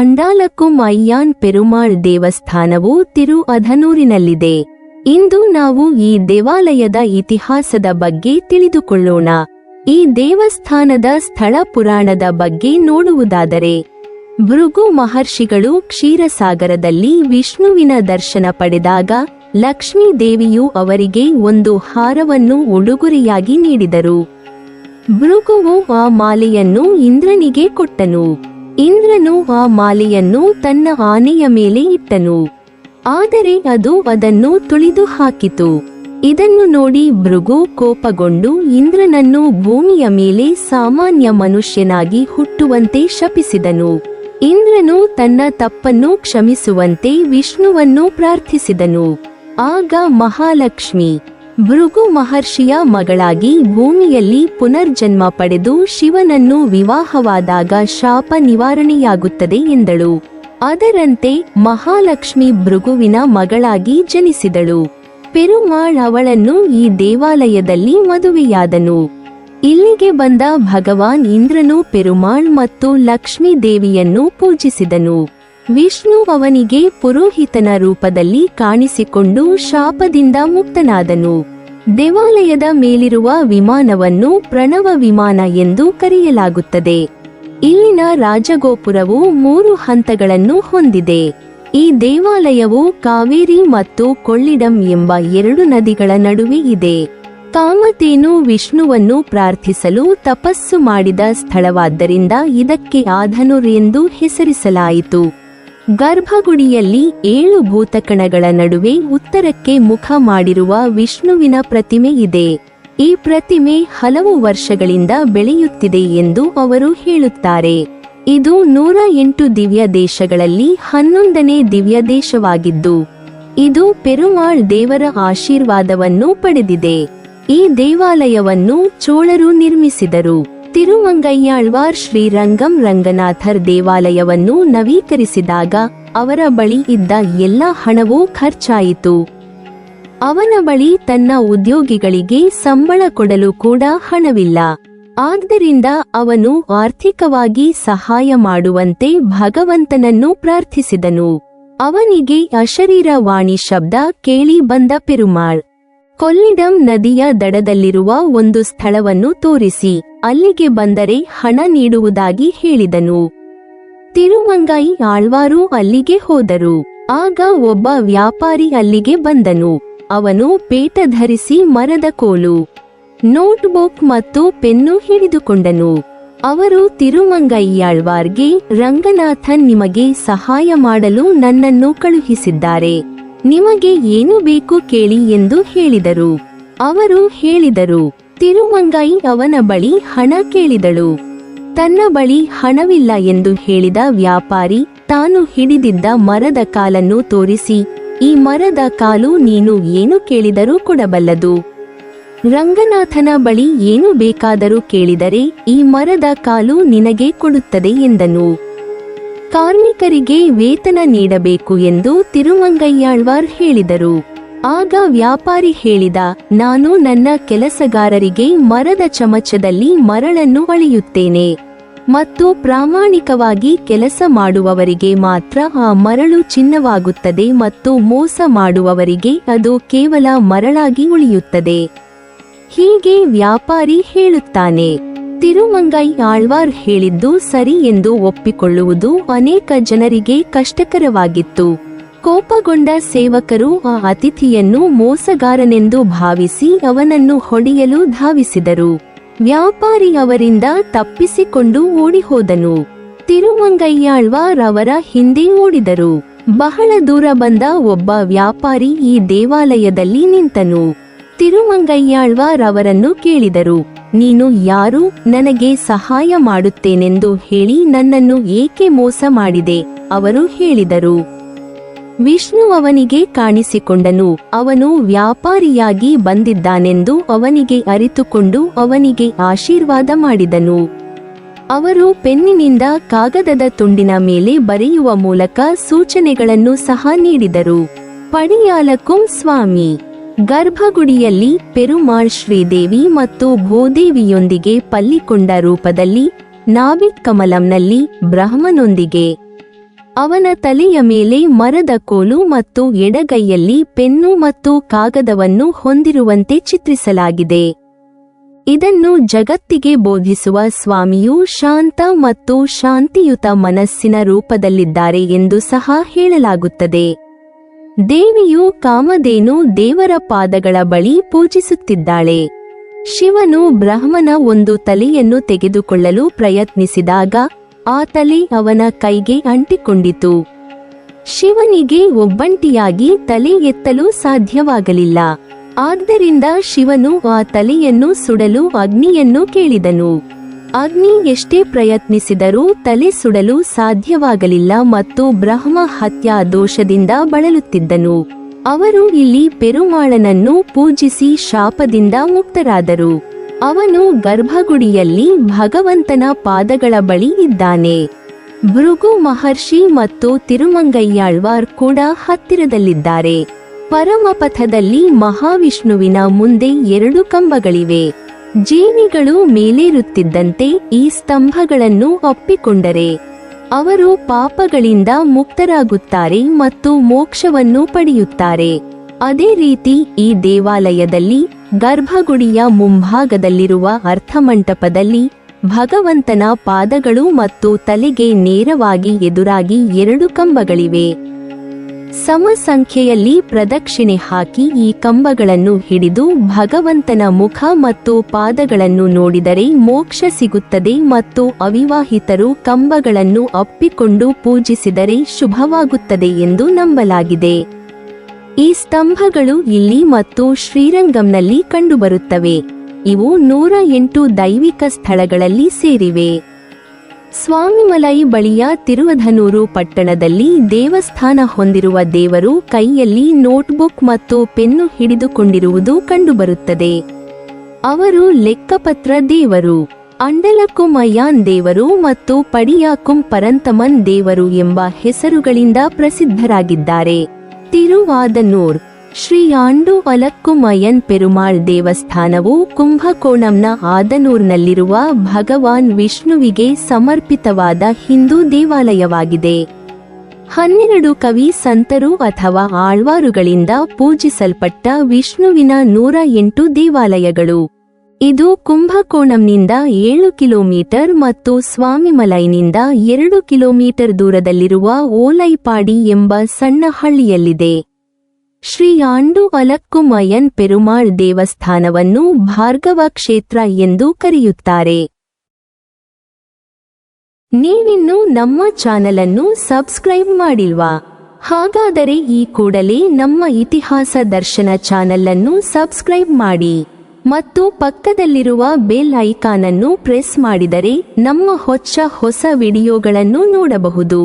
ಅಂಡಾಲಕ್ಕುಂ ಅಯ್ಯಾನ್ ಪೆರುಮಾಳ್ ದೇವಸ್ಥಾನವು ತಿರು-ಅಧನೂರಿನಲ್ಲಿದೆ. ಇಂದು ನಾವು ಈ ದೇವಾಲಯದ ಇತಿಹಾಸದ ಬಗ್ಗೆ ತಿಳಿದುಕೊಳ್ಳೋಣ. ಈ ದೇವಸ್ಥಾನದ ಸ್ಥಳ ಪುರಾಣದ ಬಗ್ಗೆ ನೋಡುವುದಾದರೆ, ಭೃಗು ಮಹರ್ಷಿಗಳು ಕ್ಷೀರಸಾಗರದಲ್ಲಿ ವಿಷ್ಣುವಿನ ದರ್ಶನ ಪಡೆದಾಗ ಲಕ್ಷ್ಮೀ ದೇವಿಯು ಅವರಿಗೆ ಒಂದು ಹಾರವನ್ನು ಉಡುಗೊರೆಯಾಗಿ ನೀಡಿದರು. ಭೃಗುವು ಆ ಮಾಲೆಯನ್ನು ಇಂದ್ರನಿಗೆ ಕೊಟ್ಟನು. ಇಂದ್ರನು ಆ ಮಾಲೆಯನ್ನು ತನ್ನ ಆನೆಯ ಮೇಲೆ ಇಟ್ಟನು. ಆದರೆ ಅದು ಅದನ್ನು ತುಳಿದು ಹಾಕಿತು. ಇದನ್ನು ನೋಡಿ ಭೃಗು ಕೋಪಗೊಂಡು ಇಂದ್ರನನ್ನು ಭೂಮಿಯ ಮೇಲೆ ಸಾಮಾನ್ಯ ಮನುಷ್ಯನಾಗಿ ಹುಟ್ಟುವಂತೆ ಶಪಿಸಿದನು. ಇಂದ್ರನು ತನ್ನ ತಪ್ಪನ್ನು ಕ್ಷಮಿಸುವಂತೆ ವಿಷ್ಣುವನ್ನು ಪ್ರಾರ್ಥಿಸಿದನು. ಆಗ ಮಹಾಲಕ್ಷ್ಮಿ ಭೃಗು ಮಹರ್ಷಿಯ ಮಗಳಾಗಿ ಭೂಮಿಯಲ್ಲಿ ಪುನರ್ಜನ್ಮ ಪಡೆದು ಶಿವನನ್ನು ವಿವಾಹವಾದಾಗ ಶಾಪ ನಿವಾರಣೆಯಾಗುತ್ತದೆ ಎಂದಳು. ಅದರಂತೆ ಮಹಾಲಕ್ಷ್ಮಿ ಭೃಗುವಿನ ಮಗಳಾಗಿ ಜನಿಸಿದಳು. ಪೆರುಮಾಳ್ ಅವಳನ್ನು ಈ ದೇವಾಲಯದಲ್ಲಿ ಮದುವೆಯಾದನು. ಇಲ್ಲಿಗೆ ಬಂದ ಭಗವಾನ್ ಇಂದ್ರನು ಪೆರುಮಾಳ್ ಮತ್ತು ಲಕ್ಷ್ಮೀ ದೇವಿಯನ್ನು ಪೂಜಿಸಿದನು. ವಿಷ್ಣು ಅವನಿಗೆ ಪುರೋಹಿತನ ರೂಪದಲ್ಲಿ ಕಾಣಿಸಿಕೊಂಡು ಶಾಪದಿಂದ ಮುಕ್ತನಾದನು. ದೇವಾಲಯದ ಮೇಲಿರುವ ವಿಮಾನವನ್ನು ಪ್ರಣವ ವಿಮಾನ ಎಂದು ಕರೆಯಲಾಗುತ್ತದೆ. ಇಲ್ಲಿನ ರಾಜಗೋಪುರವು 3 ಹಂತಗಳನ್ನು ಹೊಂದಿದೆ. ಈ ದೇವಾಲಯವು ಕಾವೇರಿ ಮತ್ತು ಕೊಳ್ಳಿಡಂ ಎಂಬ 2 ನದಿಗಳ ನಡುವೆ ಇದೆ. ಕಾಮಧೇನು ವಿಷ್ಣುವನ್ನು ಪ್ರಾರ್ಥಿಸಲು ತಪಸ್ಸು ಮಾಡಿದ ಸ್ಥಳವಾದ್ದರಿಂದ ಇದಕ್ಕೆ ಆಧನುರ್ ಎಂದು ಹೆಸರಿಸಲಾಯಿತು. ಗರ್ಭಗುಡಿಯಲ್ಲಿ 7 ಭೂತಕಣಗಳ ನಡುವೆ ಉತ್ತರಕ್ಕೆ ಮುಖ ಮಾಡಿರುವ ವಿಷ್ಣುವಿನ ಪ್ರತಿಮೆ ಇದೆ. ಈ ಪ್ರತಿಮೆ ಹಲವು ವರ್ಷಗಳಿಂದ ಬೆಳೆಯುತ್ತಿದೆ ಎಂದು ಅವರು ಹೇಳುತ್ತಾರೆ. ಇದು 108 ದಿವ್ಯ ದೇಶಗಳಲ್ಲಿ 11ನೇ ದಿವ್ಯ ದೇಶವಾಗಿದ್ದು, ಇದು ಪೆರುಮಾಳ್ ದೇವರ ಆಶೀರ್ವಾದವನ್ನು ಪಡೆದಿದೆ. ಈ ದೇವಾಲಯವನ್ನು ಚೋಳರು ನಿರ್ಮಿಸಿದರು. ತಿರುಮಂಗಯ್ಯಾಳ್ವಾರ್ ಶ್ರೀರಂಗಂ ರಂಗನಾಥರ್ ದೇವಾಲಯವನ್ನು ನವೀಕರಿಸಿದಾಗ ಅವರ ಬಳಿ ಇದ್ದ ಎಲ್ಲ ಹಣವೂ ಖರ್ಚಾಯಿತು. ಅವನ ಬಳಿ ತನ್ನ ಉದ್ಯೋಗಿಗಳಿಗೆ ಸಂಬಳ ಕೊಡಲು ಕೂಡ ಹಣವಿಲ್ಲ. ಆದ್ದರಿಂದ ಅವನು ಆರ್ಥಿಕವಾಗಿ ಸಹಾಯ ಮಾಡುವಂತೆ ಭಗವಂತನನ್ನು ಪ್ರಾರ್ಥಿಸಿದನು. ಅವನಿಗೆ ಅಶರೀರ ವಾಣಿ ಶಬ್ದ ಕೇಳಿ ಬಂದ ಪೆರುಮಾಳ್ ಕೊಲ್ಲಿಡಂ ನದಿಯ ದಡದಲ್ಲಿರುವ ಒಂದು ಸ್ಥಳವನ್ನು ತೋರಿಸಿ ಅಲ್ಲಿಗೆ ಬಂದರೆ ಹಣ ನೀಡುವುದಾಗಿ ಹೇಳಿದನು. ತಿರುಮಂಗೈ ಆಳ್ವಾರು ಅಲ್ಲಿಗೆ ಹೋದರು. ಆಗ ಒಬ್ಬ ವ್ಯಾಪಾರಿ ಅಲ್ಲಿಗೆ ಬಂದನು. ಅವನು ಪೇಟ ಧರಿಸಿ ಮರದ ಕೋಲು, ನೋಟ್ಬುಕ್ ಮತ್ತು ಪೆನ್ನು ಹಿಡಿದುಕೊಂಡನು. ಅವರು ತಿರುಮಂಗಯ್ಯಾಳ್ವಾರ್ಗೆ, ರಂಗನಾಥನ್ ನಿಮಗೆ ಸಹಾಯ ಮಾಡಲು ನನ್ನನ್ನು ಕಳುಹಿಸಿದ್ದಾರೆ. ನಿಮಗೆ ಏನು ಬೇಕು ಕೇಳಿ ಎಂದು ಹೇಳಿದರು. ಅವರು ಹೇಳಿದರು. ತಿರುಮಂಗೈ ಅವನ ಬಳಿ ಹಣ ಕೇಳಿದಳು. ತನ್ನ ಬಳಿ ಹಣವಿಲ್ಲ ಎಂದು ಹೇಳಿದ ವ್ಯಾಪಾರಿ ತಾನು ಹಿಡಿದಿದ್ದ ಮರದ ಕಾಲನ್ನು ತೋರಿಸಿ, ಈ ಮರದ ಕಾಲು ನೀನು ಏನು ಕೇಳಿದರೂ ಕೊಡಬಲ್ಲದು. ರಂಗನಾಥನ ಬಳಿ ಏನು ಬೇಕಾದರೂ ಕೇಳಿದರೆ ಈ ಮರದ ಕಾಲು ನಿನಗೆ ಕೊಡುತ್ತದೆ ಎಂದನು. ಕಾರ್ಮಿಕರಿಗೆ ವೇತನ ನೀಡಬೇಕು ಎಂದು ತಿರುಮಂಗಯ್ಯಾಳ್ವಾರ್ ಹೇಳಿದರು. ಆಗ ವ್ಯಾಪಾರಿ ಹೇಳಿದ, ನಾನು ನನ್ನ ಕೆಲಸಗಾರರಿಗೆ ಮರದ ಚಮಚದಲ್ಲಿ ಮರಳನ್ನು ಅಳೆಯುತ್ತೇನೆ ಮತ್ತು ಪ್ರಾಮಾಣಿಕವಾಗಿ ಕೆಲಸ ಮಾಡುವವರಿಗೆ ಮಾತ್ರ ಆ ಮರಳು ಚಿನ್ನವಾಗುತ್ತದೆ ಮತ್ತು ಮೋಸ ಮಾಡುವವರಿಗೆ ಅದು ಕೇವಲ ಮರಳಾಗಿ ಉಳಿಯುತ್ತದೆ. ಹೀಗೆ ವ್ಯಾಪಾರಿ ಹೇಳುತ್ತಾನೆ. ತಿರುಮಂಗೈ ಆಳ್ವಾರ್ ಹೇಳಿದ್ದು ಸರಿ ಎಂದು ಒಪ್ಪಿಕೊಳ್ಳುವುದು ಅನೇಕ ಜನರಿಗೆ ಕಷ್ಟಕರವಾಗಿತ್ತು. ಕೋಪಗೊಂಡ ಸೇವಕರು ಆ ಅತಿಥಿಯನ್ನು ಮೋಸಗಾರನೆಂದು ಭಾವಿಸಿ ಅವನನ್ನು ಹೊಡೆಯಲು ಧಾವಿಸಿದರು. ವ್ಯಾಪಾರಿ ಅವರಿಂದ ತಪ್ಪಿಸಿಕೊಂಡು ಓಡಿಹೋದನು. ತಿರುಮಂಗಯ್ಯಾಳ್ವಾರ್ ಅವರ ಹಿಂದೆ ಓಡಿದರು. ಬಹಳ ದೂರ ಬಂದ ಒಬ್ಬ ವ್ಯಾಪಾರಿ ಈ ದೇವಾಲಯದಲ್ಲಿ ನಿಂತನು. ತಿರುಮಂಗಯ್ಯಾಳ್ವಾರ್ ಅವರನ್ನು ಕೇಳಿದರು, ನೀನು ಯಾರು? ನನಗೆ ಸಹಾಯ ಮಾಡುತ್ತೇನೆಂದು ಹೇಳಿ ನನ್ನನ್ನು ಏಕೆ ಮೋಸ ಮಾಡಿದೆ? ಅವರು ಹೇಳಿದರು. ವಿಷ್ಣು ಅವನಿಗೆ ಕಾಣಿಸಿಕೊಂಡನು. ಅವನು ವ್ಯಾಪಾರಿಯಾಗಿ ಬಂದಿದ್ದಾನೆಂದು ಅವನಿಗೆ ಅರಿತುಕೊಂಡು ಅವನಿಗೆ ಆಶೀರ್ವಾದ ಮಾಡಿದನು. ಅವರು ಪೆನ್ನಿನಿಂದ ಕಾಗದದ ತುಂಡಿನ ಮೇಲೆ ಬರೆಯುವ ಮೂಲಕ ಸೂಚನೆಗಳನ್ನು ಸಹ ನೀಡಿದರು. ಪಡಿಯಾಲಕ್ಕುಂ ಸ್ವಾಮಿ. ಗರ್ಭಗುಡಿಯಲ್ಲಿ ಪೆರುಮಾಳ್ ಶ್ರೀದೇವಿ ಮತ್ತು ಭೂದೇವಿಯೊಂದಿಗೆ ಪಲ್ಲಿಕೊಂಡ ರೂಪದಲ್ಲಿ, ನಾಭಿಕ್ ಕಮಲಂನಲ್ಲಿ ಬ್ರಹ್ಮನೊಂದಿಗೆ ಅವನ ತಲೆಯ ಮೇಲೆ ಮರದ ಕೋಲು ಮತ್ತು ಎಡಗೈಯಲ್ಲಿ ಪೆನ್ನು ಮತ್ತು ಕಾಗದವನ್ನು ಹೊಂದಿರುವಂತೆ ಚಿತ್ರಿಸಲಾಗಿದೆ. ಇದನ್ನು ಜಗತ್ತಿಗೆ ಬೋಧಿಸುವ ಸ್ವಾಮಿಯು ಶಾಂತ ಮತ್ತು ಶಾಂತಿಯುತ ಮನಸ್ಸಿನ ರೂಪದಲ್ಲಿದ್ದಾರೆ ಎಂದು ಸಹ ಹೇಳಲಾಗುತ್ತದೆ. ದೇವಿಯು ಕಾಮಧೇನು ದೇವರ ಪಾದಗಳ ಬಳಿ ಪೂಜಿಸುತ್ತಿದ್ದಾಳೆ. ಶಿವನು ಬ್ರಹ್ಮನ ಒಂದು ತಲೆಯನ್ನು ತೆಗೆದುಕೊಳ್ಳಲು ಪ್ರಯತ್ನಿಸಿದಾಗ ಆ ತಲೆ ಅವನ ಕೈಗೆ ಅಂಟಿಕೊಂಡಿತು. ಶಿವನಿಗೆ ಒಬ್ಬಂಟಿಯಾಗಿ ತಲೆ ಎತ್ತಲು ಸಾಧ್ಯವಾಗಲಿಲ್ಲ. ಆದ್ದರಿಂದ ಶಿವನು ಆ ತಲೆಯನ್ನು ಸುಡಲು ಅಗ್ನಿಯನ್ನು ಕೇಳಿದನು. ಅಗ್ನಿ ಎಷ್ಟೇ ಪ್ರಯತ್ನಿಸಿದರೂ ತಲೆ ಸುಡಲು ಸಾಧ್ಯವಾಗಲಿಲ್ಲ ಮತ್ತು ಬ್ರಹ್ಮ ಹತ್ಯಾ ದೋಷದಿಂದ ಬಳಲುತ್ತಿದ್ದನು. ಅವರು ಇಲ್ಲಿ ಪೆರುಮಾಳನನ್ನು ಪೂಜಿಸಿ ಶಾಪದಿಂದ ಮುಕ್ತರಾದರು. ಅವನು ಗರ್ಭಗುಡಿಯಲ್ಲಿ ಭಗವಂತನ ಪಾದಗಳ ಬಳಿ ಇದ್ದಾನೆ. ಭೃಗು ಮಹರ್ಷಿ ಮತ್ತು ತಿರುಮಂಗಯ್ಯಾಳ್ವಾರ್ ಕೂಡ ಹತ್ತಿರದಲ್ಲಿದ್ದಾರೆ. ಪರಮಪಥದಲ್ಲಿ ಮಹಾವಿಷ್ಣುವಿನ ಮುಂದೆ 2 ಕಂಬಗಳಿವೆ. ಜೀವಿಗಳು ಮೇಲೇರುತ್ತಿದ್ದಂತೆ ಈ ಸ್ತಂಭಗಳನ್ನು ಒಪ್ಪಿಕೊಂಡರೆ ಅವರು ಪಾಪಗಳಿಂದ ಮುಕ್ತರಾಗುತ್ತಾರೆ ಮತ್ತು ಮೋಕ್ಷವನ್ನು ಪಡೆಯುತ್ತಾರೆ. ಅದೇ ರೀತಿ ಈ ದೇವಾಲಯದಲ್ಲಿ ಗರ್ಭಗುಡಿಯ ಮುಂಭಾಗದಲ್ಲಿರುವ ಅರ್ಥಮಂಟಪದಲ್ಲಿ ಭಗವಂತನ ಪಾದಗಳು ಮತ್ತು ತಲೆಗೆ ನೇರವಾಗಿ ಎದುರಾಗಿ 2 ಕಂಬಗಳಿವೆ. ಸಮ ಸಂಖ್ಯೆಯಲ್ಲಿ ಪ್ರದಕ್ಷಿಣೆ ಹಾಕಿ ಈ ಕಂಬಗಳನ್ನು ಹಿಡಿದು ಭಗವಂತನ ಮುಖ ಮತ್ತು ಪಾದಗಳನ್ನು ನೋಡಿದರೆ ಮೋಕ್ಷ ಸಿಗುತ್ತದೆ ಮತ್ತು ಅವಿವಾಹಿತರು ಕಂಬಗಳನ್ನು ಅಪ್ಪಿಕೊಂಡು ಪೂಜಿಸಿದರೆ ಶುಭವಾಗುತ್ತದೆ ಎಂದು ನಂಬಲಾಗಿದೆ. ಈ ಸ್ತಂಭಗಳು ಇಲ್ಲಿ ಮತ್ತು ಶ್ರೀರಂಗಂನಲ್ಲಿ ಕಂಡುಬರುತ್ತವೆ. ಇವು 108 ದೈವಿಕ ಸ್ಥಳಗಳಲ್ಲಿ ಸೇರಿವೆ. ಸ್ವಾಮಿಮಲೈ ಬಳಿಯ ತಿರುವಧನೂರು ಪಟ್ಟಣದಲ್ಲಿ ದೇವಸ್ಥಾನ ಹೊಂದಿರುವ ದೇವರು ಕೈಯಲ್ಲಿ ನೋಟ್ಬುಕ್ ಮತ್ತು ಪೆನ್ನು ಹಿಡಿದುಕೊಂಡಿರುವುದು ಕಂಡುಬರುತ್ತದೆ. ಅವರು ಲೆಕ್ಕಪತ್ರ ದೇವರು, ಅಂಡಲಕ್ಕುಮಯ್ಯಾನ್ ದೇವರು ಮತ್ತು ಪಡಿಯಾಕುಂ ಪರಂತಮನ್ ದೇವರು ಎಂಬ ಹೆಸರುಗಳಿಂದ ಪ್ರಸಿದ್ಧರಾಗಿದ್ದಾರೆ. ತಿರುವಾದನೂರ್ ಶ್ರೀ ಆಂಡು ಅಲಕ್ಕುಮಯ್ಯನ್ ಪೆರುಮಾಳ್ ದೇವಸ್ಥಾನವು ಕುಂಭಕೋಣಂನ ಆದನೂರ್ನಲ್ಲಿರುವ ಭಗವಾನ್ ವಿಷ್ಣುವಿಗೆ ಸಮರ್ಪಿತವಾದ ಹಿಂದೂ ದೇವಾಲಯವಾಗಿದೆ. 12 ಕವಿ ಸಂತರು ಅಥವಾ ಆಳ್ವಾರುಗಳಿಂದ ಪೂಜಿಸಲ್ಪಟ್ಟ ವಿಷ್ಣುವಿನ 108 ದೇವಾಲಯಗಳು. ಇದು ಕುಂಭಕೋಣಂನಿಂದ 7 ಕಿಲೋಮೀಟರ್ ಮತ್ತು ಸ್ವಾಮಿಮಲೈನಿಂದ 2 ಕಿಲೋಮೀಟರ್ ದೂರದಲ್ಲಿರುವ ಓಲೈಪಾಡಿ ಎಂಬ ಸಣ್ಣ ಹಳ್ಳಿಯಲ್ಲಿದೆ. ಶ್ರೀ ಆಂಡು ಅಲಕ್ಕುಮಯ್ಯನ್ ಪೆರುಮಾಳ್ ದೇವಸ್ಥಾನವನ್ನು ಭಾರ್ಗವ ಕ್ಷೇತ್ರ ಎಂದು ಕರೆಯುತ್ತಾರೆ. ನೀವಿನ್ನೂ ನಮ್ಮ ಚಾನಲನ್ನು ಸಬ್ಸ್ಕ್ರೈಬ್ ಮಾಡಿಲ್ವಾ? ಹಾಗಾದರೆ ಈ ಕೂಡಲೇ ನಮ್ಮ ಇತಿಹಾಸ ದರ್ಶನ ಚಾನಲನ್ನು ಸಬ್ಸ್ಕ್ರೈಬ್ ಮಾಡಿ ಮತ್ತು ಪಕ್ಕದಲ್ಲಿರುವ ಬೆಲ್ ಐಕಾನ್ ಅನ್ನು ಪ್ರೆಸ್ ಮಾಡಿದರೆ ನಮ್ಮ ಹೊಸ ವಿಡಿಯೋಗಳನ್ನು ನೋಡಬಹುದು.